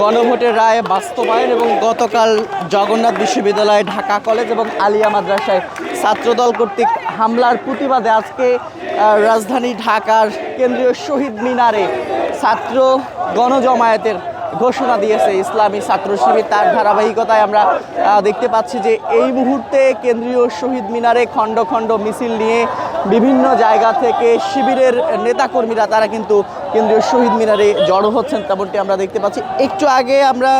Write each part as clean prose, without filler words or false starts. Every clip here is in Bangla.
গণভোটের রায় বাস্তবায়ন এবং গতকাল জগন্নাথ বিশ্ববিদ্যালয়, ঢাকা কলেজ এবং আলিয়া মাদ্রাসায় ছাত্রদল কর্তৃক হামলার প্রতিবাদে আজকে রাজধানী ঢাকার কেন্দ্রীয় শহীদ মিনারে ছাত্র গণজমায়েতের ঘোষণা দিয়েছে ইসলামী ছাত্র শিবির। তার ধারাবাহিকতায় আমরা দেখতে পাচ্ছি যে এই মুহূর্তে কেন্দ্রীয় শহীদ মিনারে খণ্ড খণ্ড মিছিল নিয়ে বিভিন্ন জায়গা থেকে শিবিরের নেতাকর্মীরা তারা কিন্তু কেন্দ্রীয় শহীদ মিনারে জড়ো হচ্ছেন, তেমনটি আমরা দেখতে পাচ্ছি। একটু আগে আমরা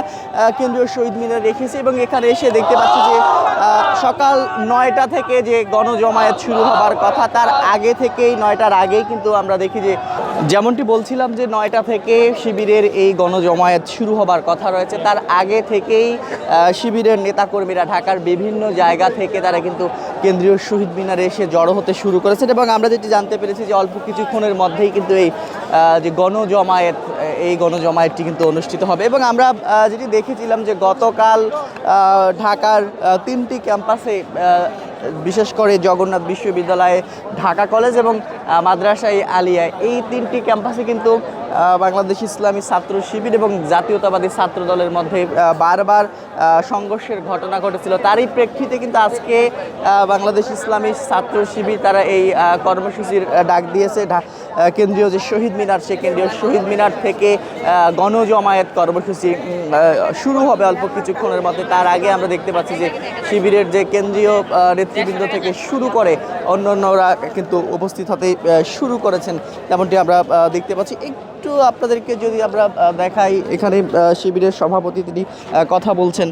কেন্দ্রীয় শহীদ মিনারে রেখেছি এবং এখানে এসে দেখতে পাচ্ছি যে সকাল 9টা থেকে যে গণজমায়েত শুরু হবার কথা, তার আগে থেকেই 9টার আগেই কিন্তু আমরা দেখি যে যেমনটি বলছিলাম যে 9টা থেকে শিবিরের এই গণজমায়েত শুরু হবার কথা রয়েছে। তার আগে থেকেই শিবিরের নেতাকর্মীরা ঢাকার বিভিন্ন জায়গা থেকে তারা কিন্তু কেন্দ্রীয় শহীদ মিনারে এসে জড়ো হতে শুরু করেছেন এবং আমরা যেটি জানতে পেরেছি যে অল্প কিছুক্ষণের মধ্যেই কিন্তু এই যে গণজমায়েতটি কিন্তু অনুষ্ঠিত হবে। এবং আমরা যেটি দেখেছিলাম যে গতকাল ঢাকার 3টি ক্যাম্পাসে, বিশেষ করে জগন্নাথ বিশ্ববিদ্যালয়ে, ঢাকা কলেজ এবং মাদ্রাসায় আলিয়ায়, এই 3টি ক্যাম্পাসে কিন্তু বাংলাদেশ ইসলামী ছাত্র শিবির এবং জাতীয়তাবাদী ছাত্র দলের মধ্যে বারবার সংঘর্ষের ঘটনা ঘটেছিল। তারই প্রেক্ষিতে কিন্তু আজকে বাংলাদেশ ইসলামী ছাত্র শিবির তারা এই কর্মসূচির ডাক দিয়েছে। কেন্দ্রীয় যে শহীদ মিনার, সেই কেন্দ্রীয় শহীদ মিনার থেকে গণজমায়েত কর্মসূচি শুরু হবে অল্প কিছুক্ষণের মধ্যে। তার আগে আমরা দেখতে পাচ্ছি যে শিবিরের যে কেন্দ্রীয় নেতৃবৃন্দ থেকে শুরু করে অন্যান্যরা কিন্তু উপস্থিত হতে শুরু করেছেন, তেমনটি আমরা দেখতে পাচ্ছি। একটু আপনাদেরকে যদি আমরা দেখাই, এখানে শিবিরের সভাপতি তিনি কথা বলছেন।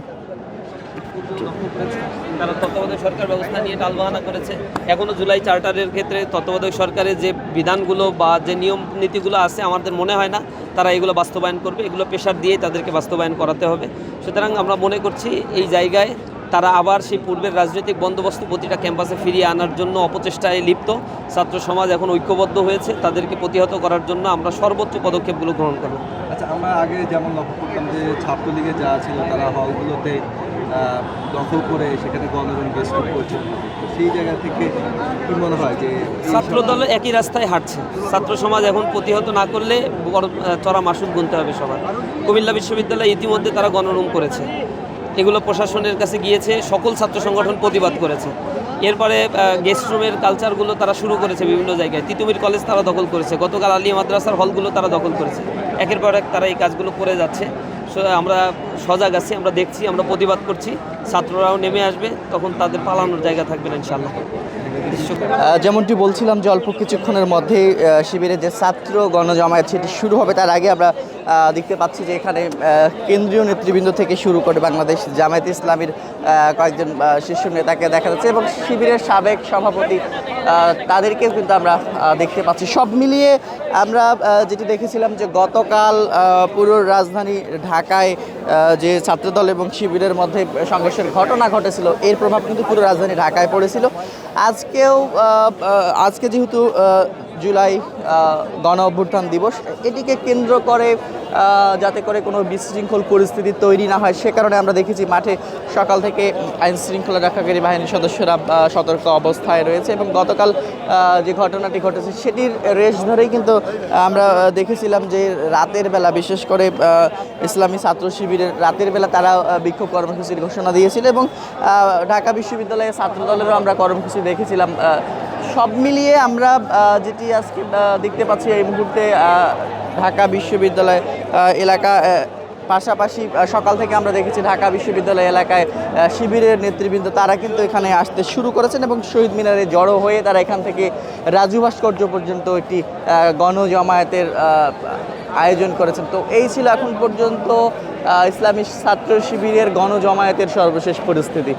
তারা তত্ত্বাবধায়ক সরকার ব্যবস্থা নিয়ে টালবাহানা করেছে। এখনও জুলাই চার্টারের ক্ষেত্রে তত্ত্বাবধায়ক সরকারের যে বিধানগুলো বা যে নিয়ম নীতিগুলো আছে, আমাদের মনে হয় না তারা এগুলো বাস্তবায়ন করবে। এগুলো প্রেশার দিয়ে তাদেরকে বাস্তবায়ন করাতে হবে। সুতরাং আমরা মনে করছি এই জায়গায় তারা আবার সেই পূর্বের রাজনৈতিক বন্দোবস্ত প্রতিটা ক্যাম্পাসে ফিরিয়ে আনার জন্য অপচেষ্টায় লিপ্ত। ছাত্র সমাজ এখন ঐক্যবদ্ধ হয়েছে, তাদেরকে প্রতিহত করার জন্য আমরা সর্বোচ্চ পদক্ষেপগুলো গ্রহণ করব। আচ্ছা, আমরা আগে যেমন লক্ষ্য করতাম যে ছাত্রলীগে যারা ছিল তারা হলগুলোতে দখল করে সেখানে গণজন বেস্ট করছে, সেই জায়গা থেকে কী মনে হয় যে ছাত্রদল একই রাস্তায় হাঁটছে? ছাত্র সমাজ এখন প্রতিহত না করলে বড় চড়া মাসুল গুনতে হবে সবার। কুমিল্লা বিশ্ববিদ্যালয়ে ইতিমধ্যে তারা গণরুম করেছে, এগুলো প্রশাসনের কাছে গিয়েছে, সকল ছাত্র সংগঠন প্রতিবাদ করেছে। এরপরে গেস্ট রুমের কালচারগুলো তারা শুরু করেছে বিভিন্ন জায়গায়। তিতুমির কলেজ তারা দখল করেছে, গতকাল আলিয়া মাদ্রাসার হলগুলো তারা দখল করেছে। একের পর এক তারা এই কাজগুলো করে যাচ্ছে। আমরা সজাগ আছি, আমরা দেখছি, আমরা প্রতিবাদ করছি। ছাত্ররাও নেমে আসবে, তখন তাদের পালানোর জায়গা থাকবে না ইনশাআল্লাহ। যেমনটি বলছিলাম যে অল্প কিছুক্ষণের মধ্যেই শিবিরের যে ছাত্র গণজমায়েত সেটি শুরু হবে। তার আগে আমরা দেখতে পাচ্ছি যে এখানে কেন্দ্রীয় নেতৃবৃন্দ থেকে শুরু করে বাংলাদেশ জামায়াতে ইসলামীর কয়েকজন শীর্ষ নেতাকে দেখা যাচ্ছে এবং শিবিরের সাবেক সভাপতি তাদেরকেও কিন্তু আমরা দেখতে পাচ্ছি। সব মিলিয়ে আমরা যেটি দেখেছিলাম যে গতকাল পুরো রাজধানী ঢাকায় যে ছাত্রদল এবং শিবিরের মধ্যে সংঘর্ষের ঘটনা ঘটেছিল, এর প্রভাব কিন্তু পুরো রাজধানী ঢাকায় পড়েছিল। আজকে যেহেতু জুলাই গণ অভ্যুত্থান দিবস, এটিকে কেন্দ্র করে যাতে করে কোনো বিশৃঙ্খল পরিস্থিতি তৈরি না হয়, সে কারণে আমরা দেখেছি মাঠে সকাল থেকে আইন শৃঙ্খলা রক্ষাকারী বাহিনীর সদস্যরা সতর্ক অবস্থায় রয়েছে এবং গতকাল যে ঘটনাটি ঘটেছে সেটির রেশ ধরেই কিন্তু আমরা দেখেছিলাম যে রাতের বেলা, বিশেষ করে ইসলামী ছাত্র শিবিরের রাতের বেলা তারা বিক্ষোভ কর্মসূচির ঘোষণা দিয়েছিল এবং ঢাকা বিশ্ববিদ্যালয়ের ছাত্রদলেরও আমরা কর্মসূচি দেখেছিলাম। সব মিলিয়ে আমরা যেটি আজকে দেখতে পাচ্ছি এই মুহূর্তে ঢাকা বিশ্ববিদ্যালয় এলাকা, পাশাপাশি সকাল থেকে আমরা দেখেছি ঢাকা বিশ্ববিদ্যালয় এলাকায় শিবিরের নেতৃবৃন্দ তারা কিন্তু এখানে আসতে শুরু করেছেন এবং শহীদ মিনারে জড়ো হয়ে তারা এখান থেকে রাজু ভাস্কর্য পর্যন্ত একটি গণজমায়েতের আয়োজন করেছেন। তো এই ছিল এখন পর্যন্ত ইসলামী ছাত্র শিবিরের গণজমায়েতের সর্বশেষ পরিস্থিতি।